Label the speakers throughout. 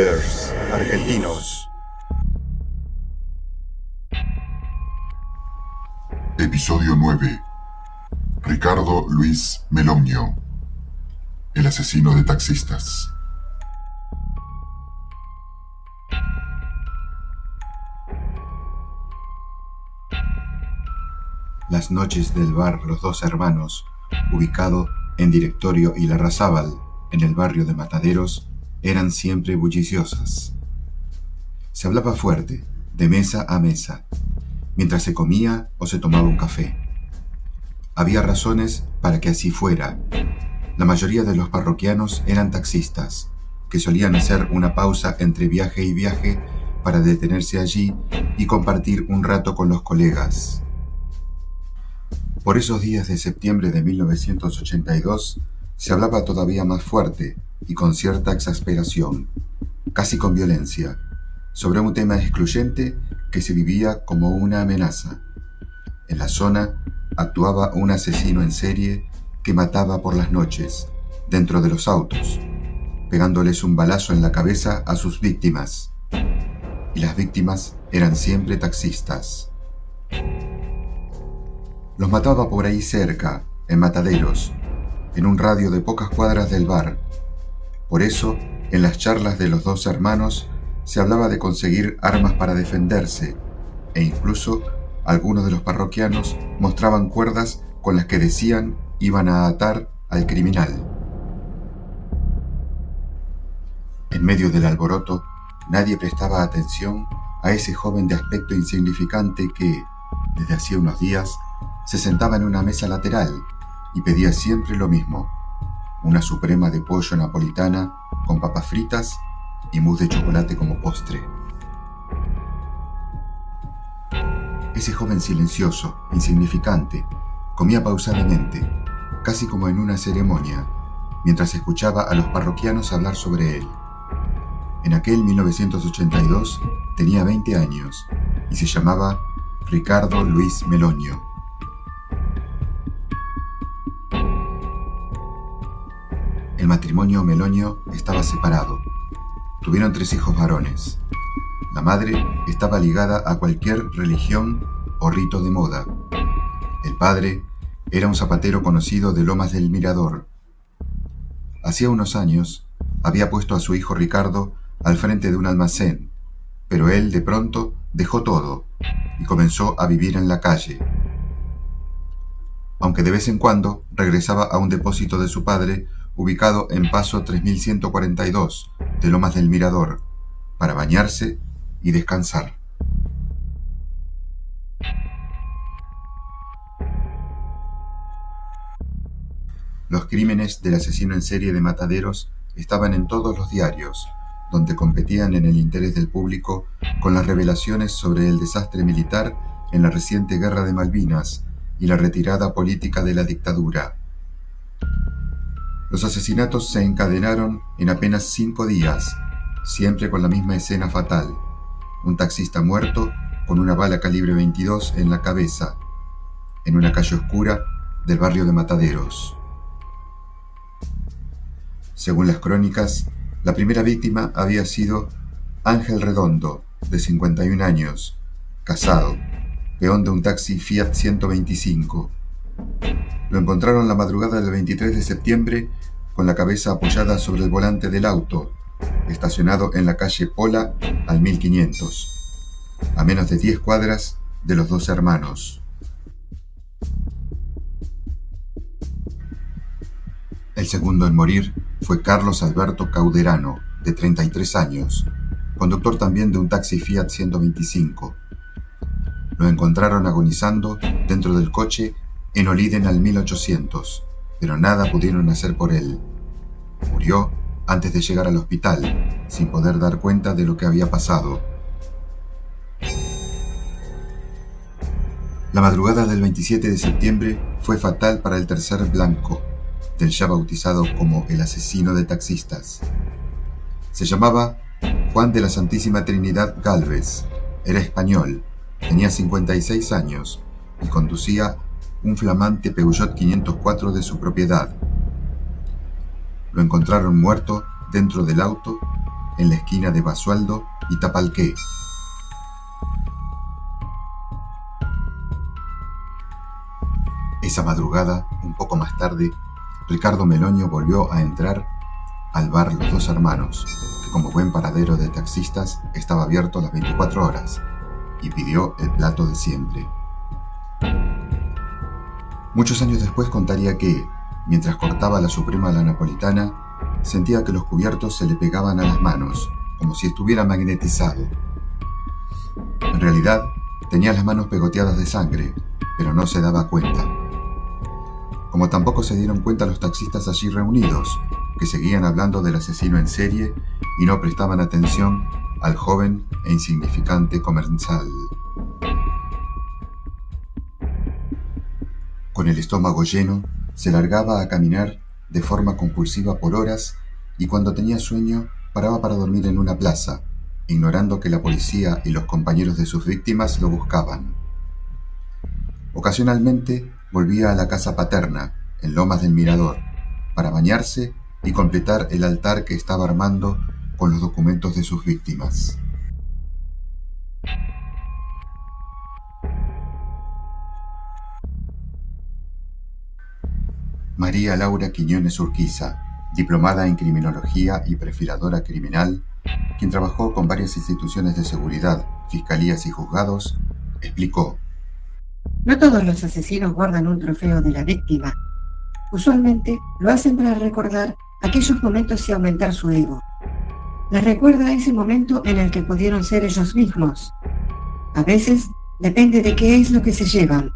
Speaker 1: Thrillers argentinos.
Speaker 2: Episodio 9. Ricardo Luis Melogno, el asesino de taxistas.
Speaker 3: Las noches del bar Los Dos Hermanos, ubicado en Directorio y Larrazábal, en el barrio de Mataderos, eran siempre bulliciosas. Se hablaba fuerte, de mesa a mesa, mientras se comía o se tomaba un café. Había razones para que así fuera. La mayoría de los parroquianos eran taxistas, que solían hacer una pausa entre viaje y viaje para detenerse allí y compartir un rato con los colegas. Por esos días de septiembre de 1982 se hablaba todavía más fuerte y con cierta exasperación, casi con violencia, sobre un tema excluyente que se vivía como una amenaza. En la zona actuaba un asesino en serie que mataba por las noches, dentro de los autos, pegándoles un balazo en la cabeza a sus víctimas. Y las víctimas eran siempre taxistas. Los mataba por ahí cerca, en Mataderos, en un radio de pocas cuadras del bar. Por eso, en las charlas de Los Dos Hermanos, se hablaba de conseguir armas para defenderse, e incluso algunos de los parroquianos mostraban cuerdas con las que decían iban a atar al criminal. En medio del alboroto, nadie prestaba atención a ese joven de aspecto insignificante que, desde hacía unos días, se sentaba en una mesa lateral y pedía siempre lo mismo: una suprema de pollo napolitana con papas fritas y mousse de chocolate como postre. Ese joven silencioso, insignificante, comía pausadamente, casi como en una ceremonia, mientras escuchaba a los parroquianos hablar sobre él. En aquel 1982 tenía 20 años y se llamaba Ricardo Luis Melogno. El matrimonio Melogno estaba separado. Tuvieron 3 hijos varones. La madre estaba ligada a cualquier religión o rito de moda. El padre era un zapatero conocido de Lomas del Mirador. Hacía unos años había puesto a su hijo Ricardo al frente de un almacén, pero él de pronto dejó todo y comenzó a vivir en la calle. Aunque de vez en cuando regresaba a un depósito de su padre ubicado en Paso 3142 de Lomas del Mirador, para bañarse y descansar. Los crímenes del asesino en serie de Mataderos estaban en todos los diarios, donde competían en el interés del público con las revelaciones sobre el desastre militar en la reciente Guerra de Malvinas y la retirada política de la dictadura. Los asesinatos se encadenaron en apenas 5 días, siempre con la misma escena fatal: un taxista muerto con una bala calibre 22 en la cabeza, en una calle oscura del barrio de Mataderos. Según las crónicas, la primera víctima había sido Ángel Redondo, de 51 años, casado, peón de un taxi Fiat 125. Lo encontraron la madrugada del 23 de septiembre con la cabeza apoyada sobre el volante del auto, estacionado en la calle Pola al 1500, a menos de 10 cuadras de Los Dos Hermanos. El segundo en morir fue Carlos Alberto Cauderano, de 33 años, conductor también de un taxi Fiat 125. Lo encontraron agonizando dentro del coche en Oliden al 1800, pero nada pudieron hacer por él. Murió antes de llegar al hospital, sin poder dar cuenta de lo que había pasado. La madrugada del 27 de septiembre fue fatal para el tercer blanco, del ya bautizado como el asesino de taxistas. Se llamaba Juan de la Santísima Trinidad Gálvez, era español, tenía 56 años y conducía un flamante Peugeot 504 de su propiedad. Lo encontraron muerto dentro del auto en la esquina de Basualdo y Tapalqué. Esa madrugada, un poco más tarde, Ricardo Meloño volvió a entrar al bar Los Dos Hermanos, que como buen paradero de taxistas estaba abierto las 24 horas, y pidió el plato de siempre. Muchos años después contaría que, mientras cortaba la suprema a la napolitana, sentía que los cubiertos se le pegaban a las manos, como si estuviera magnetizado. En realidad, tenía las manos pegoteadas de sangre, pero no se daba cuenta. Como tampoco se dieron cuenta los taxistas allí reunidos, que seguían hablando del asesino en serie y no prestaban atención al joven e insignificante comensal. Con el estómago lleno, se largaba a caminar de forma compulsiva por horas y cuando tenía sueño paraba para dormir en una plaza, ignorando que la policía y los compañeros de sus víctimas lo buscaban. Ocasionalmente volvía a la casa paterna, en Lomas del Mirador, para bañarse y completar el altar que estaba armando con los documentos de sus víctimas. María Laura Quiñones Urquiza, diplomada en criminología y perfiladora criminal, quien trabajó con varias instituciones de seguridad, fiscalías y juzgados, explicó:
Speaker 4: No todos los asesinos guardan un trofeo de la víctima. Usualmente lo hacen para recordar aquellos momentos y aumentar su ego. Les recuerda ese momento en el que pudieron ser ellos mismos. A veces depende de qué es lo que se llevan.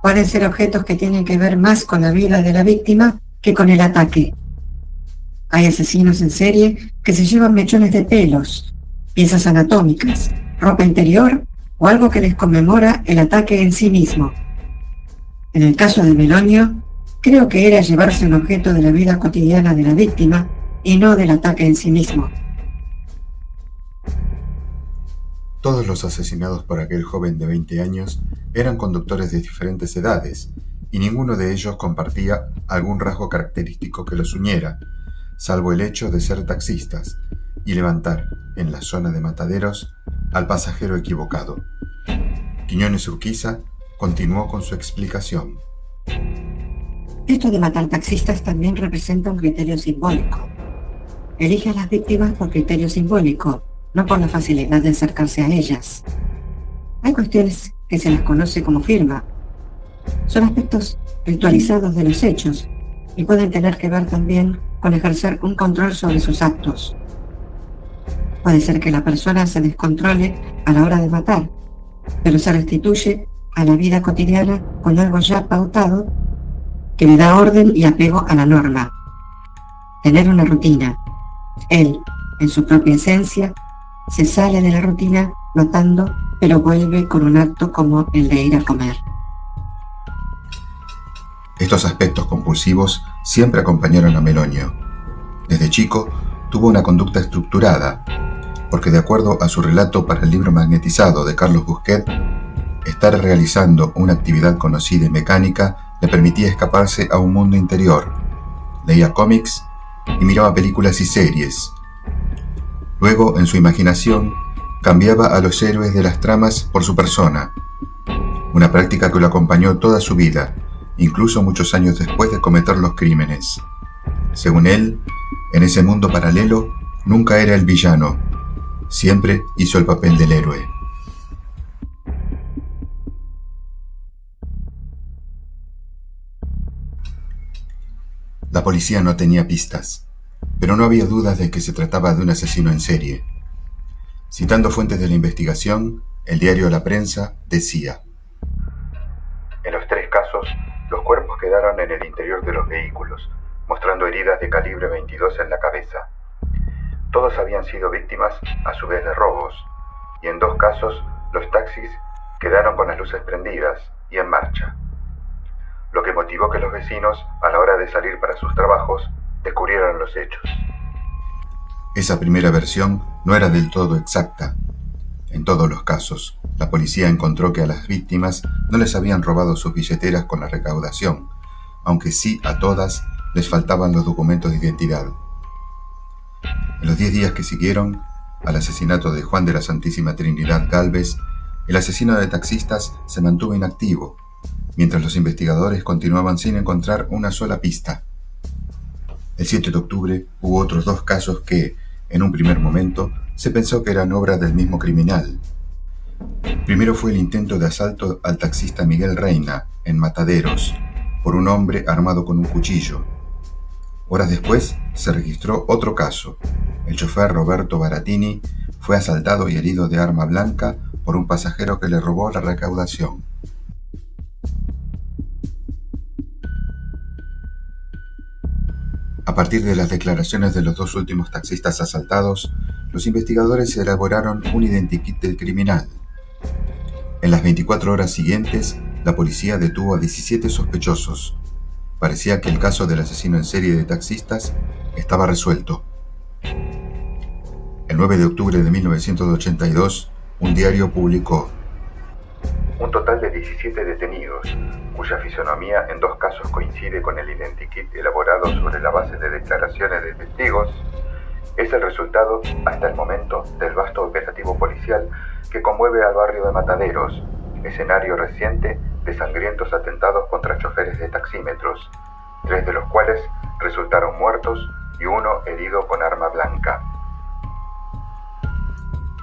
Speaker 4: Pueden ser objetos que tienen que ver más con la vida de la víctima que con el ataque. Hay asesinos en serie que se llevan mechones de pelos, piezas anatómicas, ropa interior o algo que les conmemora el ataque en sí mismo. En el caso de Meloño, creo que era llevarse un objeto de la vida cotidiana de la víctima y no del ataque en sí mismo.
Speaker 3: Todos los asesinados por aquel joven de 20 años eran conductores de diferentes edades, y ninguno de ellos compartía algún rasgo característico que los uniera, salvo el hecho de ser taxistas y levantar, en la zona de Mataderos, al pasajero equivocado. Quiñones Urquiza continuó con su explicación.
Speaker 4: Esto de matar taxistas también representa un criterio simbólico. Elige a las víctimas por criterio simbólico, no por la facilidad de acercarse a ellas. Hay cuestiones que se las conoce como firma. Son aspectos ritualizados de los hechos y pueden tener que ver también con ejercer un control sobre sus actos. Puede ser que la persona se descontrole a la hora de matar, pero se restituye a la vida cotidiana con algo ya pautado que le da orden y apego a la norma. Tener una rutina. Él, en su propia esencia, se sale de la rutina matando, pero vuelve con un acto como el de ir a comer.
Speaker 3: Estos aspectos compulsivos siempre acompañaron a Meloño. Desde chico tuvo una conducta estructurada, porque de acuerdo a su relato para el libro Magnetizado de Carlos Busquet, estar realizando una actividad conocida y mecánica le permitía escaparse a un mundo interior. Leía cómics y miraba películas y series. Luego, en su imaginación, cambiaba a los héroes de las tramas por su persona, una práctica que lo acompañó toda su vida, incluso muchos años después de cometer los crímenes. Según él, en ese mundo paralelo, nunca era el villano, siempre hizo el papel del héroe. La policía no tenía pistas, pero no había dudas de que se trataba de un asesino en serie. Citando fuentes de la investigación, el diario La Prensa decía:
Speaker 1: En los 3 casos, los cuerpos quedaron en el interior de los vehículos, mostrando heridas de calibre 22 en la cabeza. Todos habían sido víctimas, a su vez, de robos, y en 2 casos, los taxis quedaron con las luces prendidas y en marcha, lo que motivó que los vecinos, a la hora de salir para sus trabajos, descubrieran los hechos.
Speaker 3: Esa primera versión no era del todo exacta. En todos los casos, la policía encontró que a las víctimas no les habían robado sus billeteras con la recaudación, aunque sí a todas les faltaban los documentos de identidad. En los 10 días que siguieron al asesinato de Juan de la Santísima Trinidad Gálvez, el asesino de taxistas se mantuvo inactivo, mientras los investigadores continuaban sin encontrar una sola pista. El 7 de octubre hubo otros 2 casos que, en un primer momento, se pensó que eran obra del mismo criminal. Primero fue el intento de asalto al taxista Miguel Reina, en Mataderos, por un hombre armado con un cuchillo. Horas después se registró otro caso. El chofer Roberto Baratini fue asaltado y herido de arma blanca por un pasajero que le robó la recaudación. A partir de las declaraciones de los 2 últimos taxistas asaltados, los investigadores elaboraron un identikit del criminal. En las 24 horas siguientes, la policía detuvo a 17 sospechosos. Parecía que el caso del asesino en serie de taxistas estaba resuelto. El 9 de octubre de 1982, un diario publicó:
Speaker 1: un total de 17 detenidos, cuya fisonomía en 2 casos coincide con el identikit elaborado sobre la base de declaraciones de testigos, es el resultado, hasta el momento, del vasto operativo policial que conmueve al barrio de Mataderos, escenario reciente de sangrientos atentados contra choferes de taxímetros, 3 de los cuales resultaron muertos y 1 herido con arma blanca.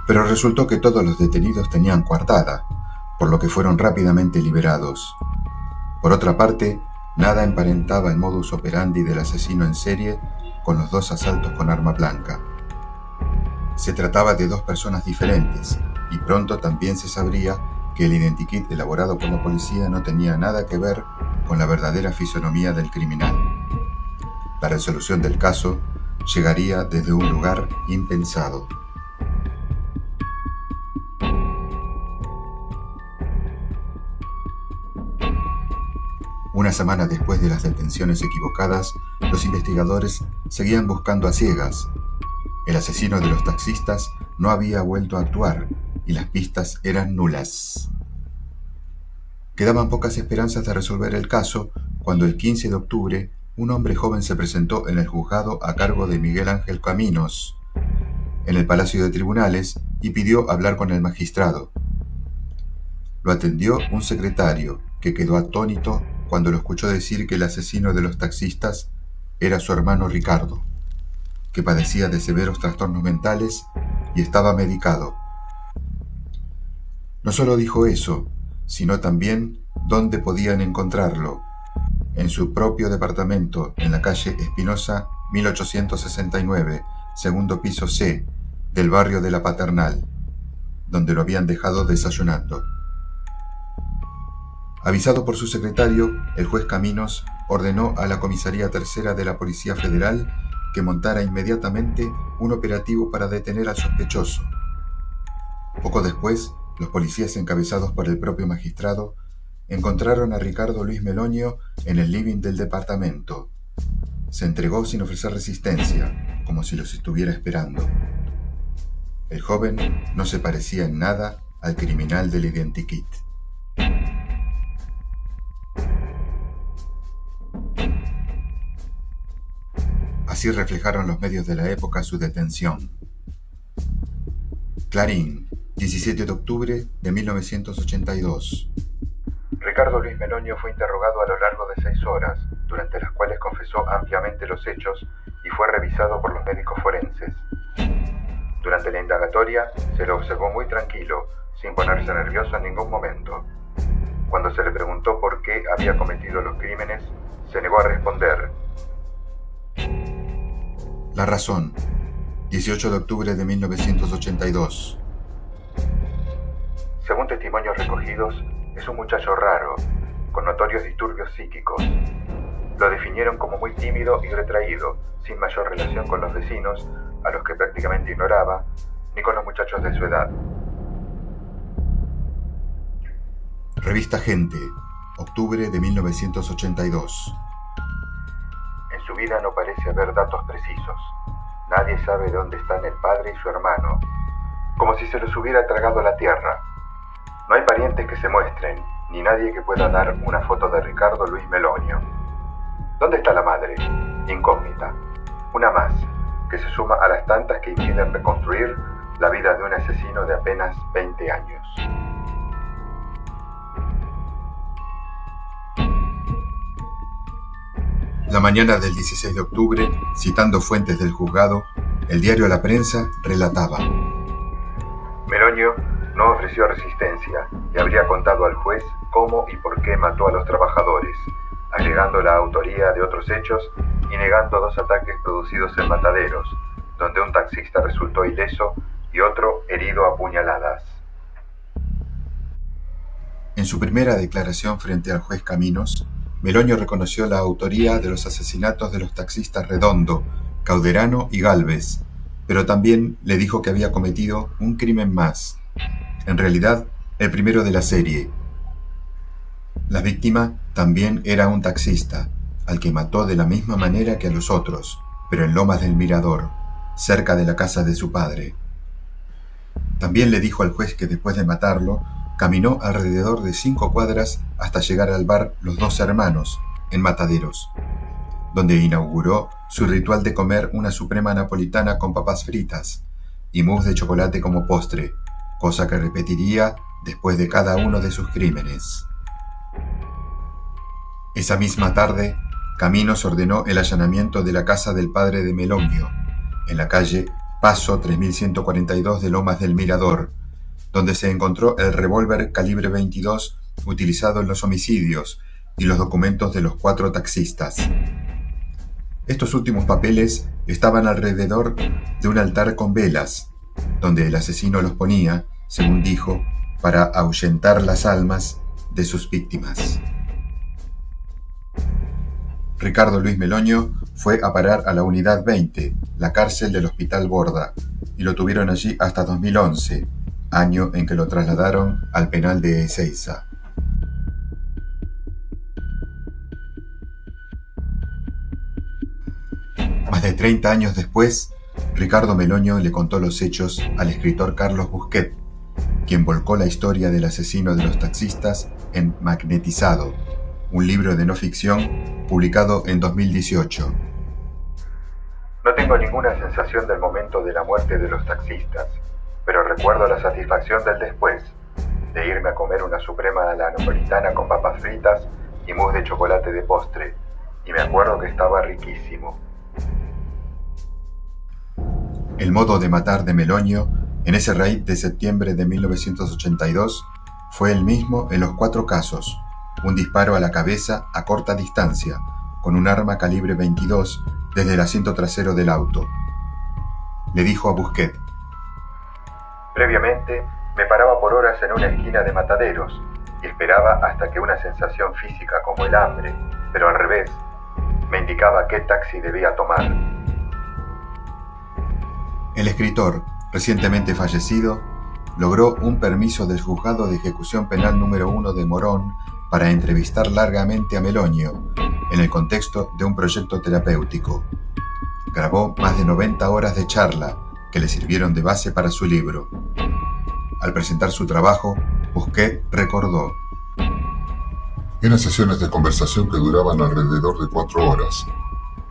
Speaker 3: Pero resultó que todos los detenidos tenían coartada, por lo que fueron rápidamente liberados. Por otra parte, nada emparentaba el modus operandi del asesino en serie con los 2 asaltos con arma blanca. Se trataba de 2 personas diferentes, y pronto también se sabría que el identikit elaborado por la policía no tenía nada que ver con la verdadera fisonomía del criminal. La resolución del caso llegaría desde un lugar impensado. Una semana después de las detenciones equivocadas, los investigadores seguían buscando a ciegas. El asesino de los taxistas no había vuelto a actuar y las pistas eran nulas. Quedaban pocas esperanzas de resolver el caso cuando el 15 de octubre un hombre joven se presentó en el juzgado a cargo de Miguel Ángel Caminos, en el Palacio de Tribunales, y pidió hablar con el magistrado. Lo atendió un secretario, que quedó atónito cuando lo escuchó decir que el asesino de los taxistas era su hermano Ricardo, que padecía de severos trastornos mentales y estaba medicado. No solo dijo eso, sino también dónde podían encontrarlo: en su propio departamento, en la calle Espinosa, 1869, segundo piso C, del barrio de La Paternal, donde lo habían dejado desayunando. Avisado por su secretario, el juez Caminos ordenó a la Comisaría Tercera de la Policía Federal que montara inmediatamente un operativo para detener al sospechoso. Poco después, los policías encabezados por el propio magistrado encontraron a Ricardo Luis Meloño en el living del departamento. Se entregó sin ofrecer resistencia, como si los estuviera esperando. El joven no se parecía en nada al criminal del identikit. Así reflejaron los medios de la época su detención. Clarín, 17 de octubre de 1982.
Speaker 1: Ricardo Luis Meloño fue interrogado a lo largo de 6 horas, durante las cuales confesó ampliamente los hechos y fue revisado por los médicos forenses. Durante la indagatoria se lo observó muy tranquilo, sin ponerse nervioso en ningún momento. Cuando se le preguntó por qué había cometido los crímenes, se negó a responder.
Speaker 3: La razón, 18 de octubre de 1982.
Speaker 1: Según testimonios recogidos, es un muchacho raro, con notorios disturbios psíquicos. Lo definieron como muy tímido y retraído, sin mayor relación con los vecinos, a los que prácticamente ignoraba, ni con los muchachos de su edad.
Speaker 3: Revista Gente, octubre de 1982.
Speaker 1: En su vida no parece haber datos precisos. Nadie sabe dónde están el padre y su hermano, como si se los hubiera tragado la tierra. No hay parientes que se muestren, ni nadie que pueda dar una foto de Ricardo Luis Meloño. ¿Dónde está la madre? Incógnita. Una más, que se suma a las tantas que impiden reconstruir la vida de un asesino de apenas 20 años.
Speaker 3: La mañana del 16 de octubre, citando fuentes del juzgado, el diario La Prensa relataba:
Speaker 1: Meloño no ofreció resistencia y habría contado al juez cómo y por qué mató a los trabajadores, agregando la autoría de otros hechos y negando 2 ataques producidos en Mataderos, donde un taxista resultó ileso y otro herido a puñaladas.
Speaker 3: En su primera declaración frente al juez Caminos, Meloño reconoció la autoría de los asesinatos de los taxistas Redondo, Cauderano y Gálvez, pero también le dijo que había cometido un crimen más, en realidad el primero de la serie. La víctima también era un taxista, al que mató de la misma manera que a los otros, pero en Lomas del Mirador, cerca de la casa de su padre. También le dijo al juez que después de matarlo, caminó alrededor de 5 cuadras hasta llegar al bar Los Dos Hermanos, en Mataderos, donde inauguró su ritual de comer una suprema napolitana con papas fritas y mousse de chocolate como postre, cosa que repetiría después de cada uno de sus crímenes. Esa misma tarde, Caminos ordenó el allanamiento de la casa del padre de Meloño, en la calle Paso 3142 de Lomas del Mirador, donde se encontró el revólver calibre 22 utilizado en los homicidios y los documentos de los 4 taxistas. Estos últimos papeles estaban alrededor de un altar con velas, donde el asesino los ponía, según dijo, para ahuyentar las almas de sus víctimas. Ricardo Luis Meloño fue a parar a la Unidad 20, la cárcel del Hospital Borda, y lo tuvieron allí hasta 2011, año en que lo trasladaron al penal de Ezeiza. Más de 30 años después, Ricardo Meloño le contó los hechos al escritor Carlos Busquet, quien volcó la historia del asesino de los taxistas en Magnetizado, un libro de no ficción publicado en 2018.
Speaker 1: No tengo ninguna sensación del momento de la muerte de los taxistas, pero recuerdo la satisfacción del después, de irme a comer una suprema a la napolitana con papas fritas y mousse de chocolate de postre, y me acuerdo que estaba riquísimo.
Speaker 3: El modo de matar de Meloño en ese raid de septiembre de 1982 fue el mismo en los 4 casos: un disparo a la cabeza a corta distancia, con un arma calibre 22 desde el asiento trasero del auto. Le dijo a Busquet:
Speaker 1: Previamente, me paraba por horas en una esquina de Mataderos y esperaba hasta que una sensación física como el hambre, pero al revés, me indicaba qué taxi debía tomar.
Speaker 3: El escritor, recientemente fallecido, logró un permiso del Juzgado de Ejecución Penal número 1 de Morón para entrevistar largamente a Meloño en el contexto de un proyecto terapéutico. Grabó más de 90 horas de charla que le sirvieron de base para su libro. Al presentar su trabajo, Busquet recordó:
Speaker 2: Eran sesiones de conversación que duraban alrededor de 4 horas.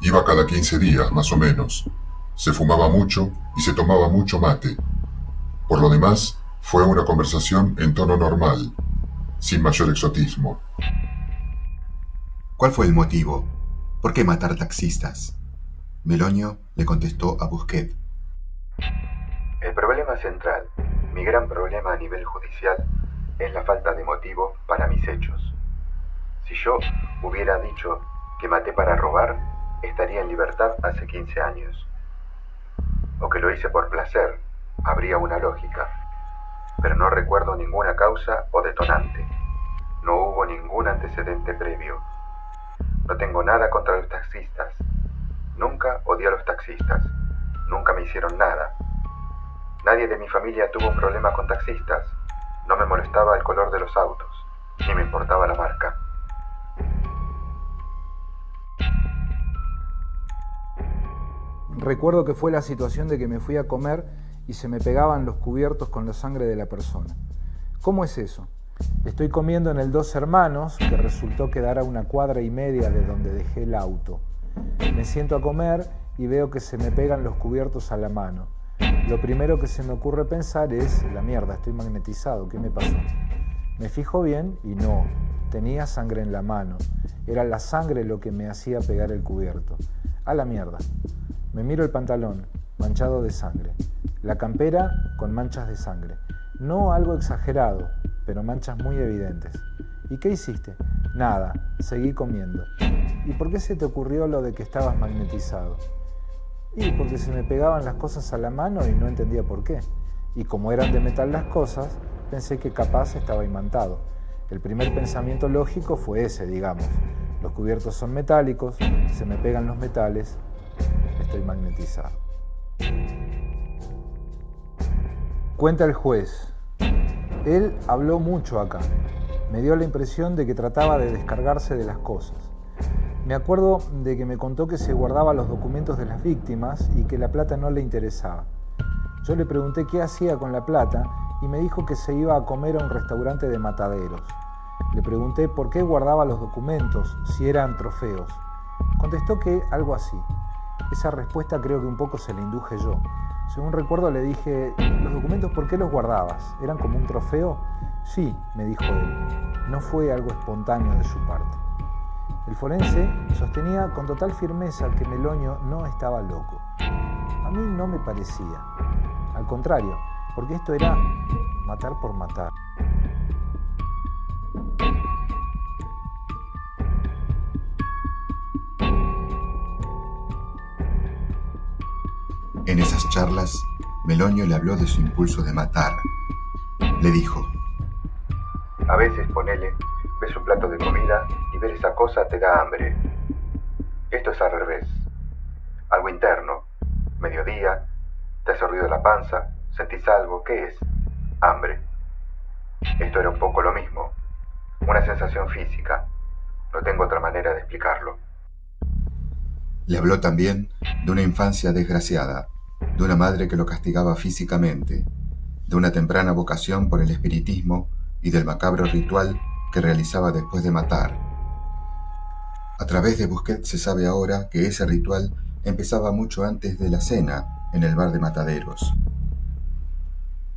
Speaker 2: Iba cada 15 días, más o menos. Se fumaba mucho y se tomaba mucho mate. Por lo demás, fue una conversación en tono normal, sin mayor exotismo.
Speaker 3: ¿Cuál fue el motivo? ¿Por qué matar taxistas? Meloño le contestó a Busquet:
Speaker 1: El problema central, mi gran problema a nivel judicial, es la falta de motivo para mis hechos. Si yo hubiera dicho que maté para robar, estaría en libertad hace 15 años. O que lo hice por placer, habría una lógica. Pero no recuerdo ninguna causa o detonante. No hubo ningún antecedente previo. No tengo nada contra los taxistas. Nunca odié a los taxistas. Nunca me hicieron nada. Nadie de mi familia tuvo un problema con taxistas. No me molestaba el color de los autos, ni me importaba la marca.
Speaker 5: Recuerdo que fue la situación de que me fui a comer y se me pegaban los cubiertos con la sangre de la persona. ¿Cómo es eso? Estoy comiendo en el Dos Hermanos, que resultó quedar a 1,5 cuadras de donde dejé el auto. Me siento a comer y veo que se me pegan los cubiertos a la mano. Lo primero que se me ocurre pensar es, la mierda, estoy magnetizado, ¿qué me pasó? Me fijo bien y no, tenía sangre en la mano. Era la sangre lo que me hacía pegar el cubierto. A la mierda. Me miro el pantalón, manchado de sangre. La campera con manchas de sangre. No algo exagerado, pero manchas muy evidentes. ¿Y qué hiciste? Nada, seguí comiendo. ¿Y por qué se te ocurrió lo de que estabas magnetizado? Y porque se me pegaban las cosas a la mano y no entendía por qué. Y como eran de metal las cosas, pensé que capaz estaba imantado. El primer pensamiento lógico fue ese, digamos. Los cubiertos son metálicos, se me pegan los metales, estoy magnetizado. Cuenta el juez. Él habló mucho acá. Me dio la impresión de que trataba de descargarse de las cosas. Me acuerdo de que me contó que se guardaba los documentos de las víctimas y que la plata no le interesaba. Yo le pregunté qué hacía con la plata y me dijo que se iba a comer a un restaurante de Mataderos. Le pregunté por qué guardaba los documentos, si eran trofeos. Contestó que algo así. Esa respuesta creo que un poco se la induje yo. Según recuerdo le dije, ¿los documentos por qué los guardabas? ¿Eran como un trofeo? Sí, me dijo él. No fue algo espontáneo de su parte. El forense sostenía con total firmeza que Meloño no estaba loco. A mí no me parecía. Al contrario, porque esto era matar por matar.
Speaker 3: En esas charlas, Meloño le habló de su impulso de matar. Le dijo:
Speaker 1: A veces, ponele, ves un plato de comida y ver esa cosa te da hambre. Esto es al revés. Algo interno. Mediodía, te hace ruido la panza, sentís algo. ¿Qué es? Hambre. Esto era un poco lo mismo. Una sensación física. No tengo otra manera de explicarlo.
Speaker 3: Le habló también de una infancia desgraciada, de una madre que lo castigaba físicamente, de una temprana vocación por el espiritismo y del macabro ritual que realizaba después de matar. A través de Busquets se sabe ahora que ese ritual empezaba mucho antes de la cena en el bar de Mataderos.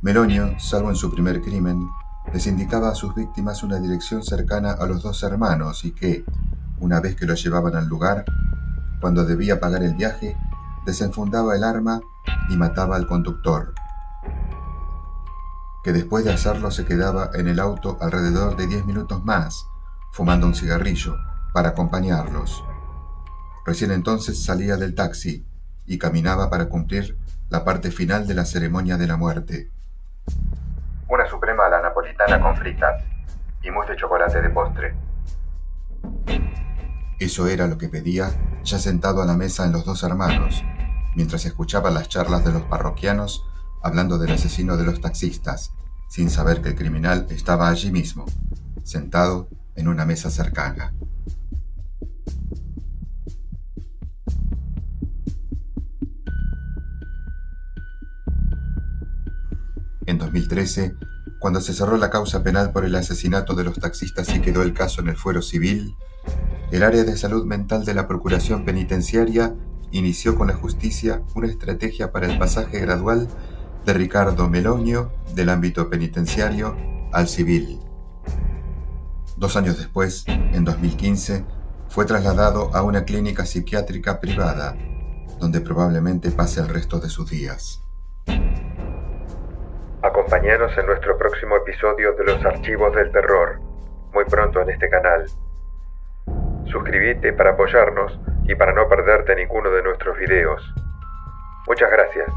Speaker 3: Meloño, salvo en su primer crimen, les indicaba a sus víctimas una dirección cercana a los dos hermanos y que, una vez que lo llevaban al lugar, cuando debía pagar el viaje, desenfundaba el arma y mataba al conductor, que después de hacerlo se quedaba en el auto alrededor de 10 minutos más, fumando un cigarrillo, para acompañarlos. Recién entonces salía del taxi y caminaba para cumplir la parte final de la ceremonia de la muerte.
Speaker 1: Una suprema a la napolitana con fritas y mousse de chocolate de postre.
Speaker 3: Eso era lo que pedía, ya sentado a la mesa en Los Dos Hermanos, mientras escuchaba las charlas de los parroquianos hablando del asesino de los taxistas, sin saber que el criminal estaba allí mismo, sentado en una mesa cercana. En 2013, cuando se cerró la causa penal por el asesinato de los taxistas y quedó el caso en el fuero civil, el área de salud mental de la Procuración Penitenciaria inició con la justicia una estrategia para el pasaje gradual de Ricardo Meloño del ámbito penitenciario al civil. 2 años después, en 2015, fue trasladado a una clínica psiquiátrica privada, donde probablemente pase el resto de sus días.
Speaker 1: Acompáñanos en nuestro próximo episodio de Los Archivos del Terror, muy pronto en este canal. Suscríbete para apoyarnos y para no perderte ninguno de nuestros videos. Muchas gracias.